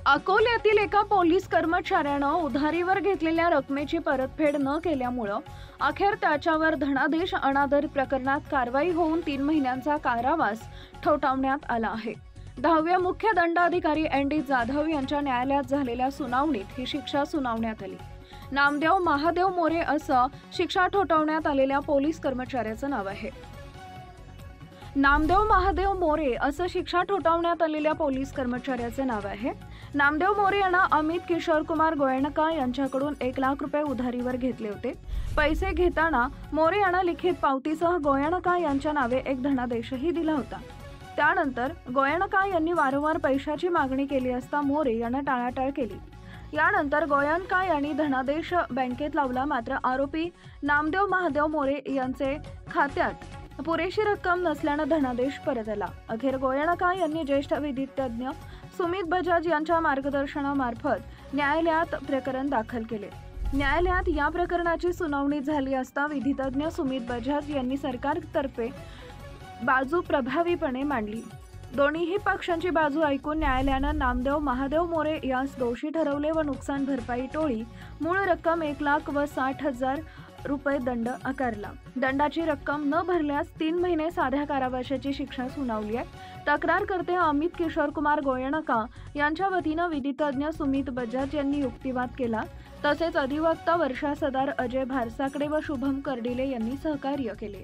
अकोल्यातील एका पोलीस कर्मचाऱ्यानं उधारीवर घेतलेल्या रकमेची परतफेड न केल्यामुळं अखेर त्याच्यावर धनादेश अनादर प्रकरणात कारवाई होऊन 3 महिन्यांचा कारावास ठोठावण्यात आला आहे। 10व्या मुख्य दंडाधिकारी एन.डी. जाधव यांच्या न्यायालयात झालेल्या सुनावणीत ही शिक्षा सुनावण्यात आली। नामदेव महादेव मोरे असं शिक्षा ठोठावण्यात आलेल्या पोलीस कर्मचाऱ्याचं नाव आहे। नामदेव महादेव मोरे असं शिक्षा ठोठावण्यात आलेल्या पोलीस कर्मचाऱ्याचे नाव आहे। नामदेव मोरे यांना अमित किशोर कुमार गोयणका यांच्याकडून 1 लाख रुपये उधारीवर घेतले होते। पैसे घेताना मोरे यांना लिखित पावतीसह गोयणका यांच्या नावे एक धनादेशही दिला होता। त्यानंतर गोयणका यांनी वारंवार पैशाची मागणी केली असता मोरे यांना टाळाटाळ केली। यानंतर गोयणका यांनी धनादेश बँकेत लावला, मात्र आरोपी नामदेव महादेव मोरे यांचे खात्यात पुरेशी रक्कम नसल्याने धनादेश परत आला। अखेर गोयणका यांनी ज्येष्ठ विधितज्ञ सुमित बजाज यांच्या मार्गदर्शनामार्फत न्यायालयात प्रकरण दाखल केले। न्यायालयात या प्रकरणाची सुनावणी झाली असता विधितज्ञ सुमित बजाज यांनी सरकारतर्फे बाजू प्रभावीपणे मांडली। दोन्ही पक्षांची बाजू ऐकून न्यायालयानं नामदेव महादेव मोरे यास दोषी ठरवले व नुकसान भरपाई टोळी मूळ रक्कम 1,60,000 रुपये दंड आकारला। दंडाची रक्कम न भरल्यास 3 महिने साध्या कारावासाची शिक्षा सुनावली आहे। तक्रारकर्ते अमित किशोर कुमार गोयणका यांच्या वतीनं विधितज्ञ सुमित बजाज यांनी युक्तिवाद केला। तसेच अधिवक्ता वर्षा सदार, अजय भारसाकडे व शुभम कर्डिले यांनी सहकार्य केले।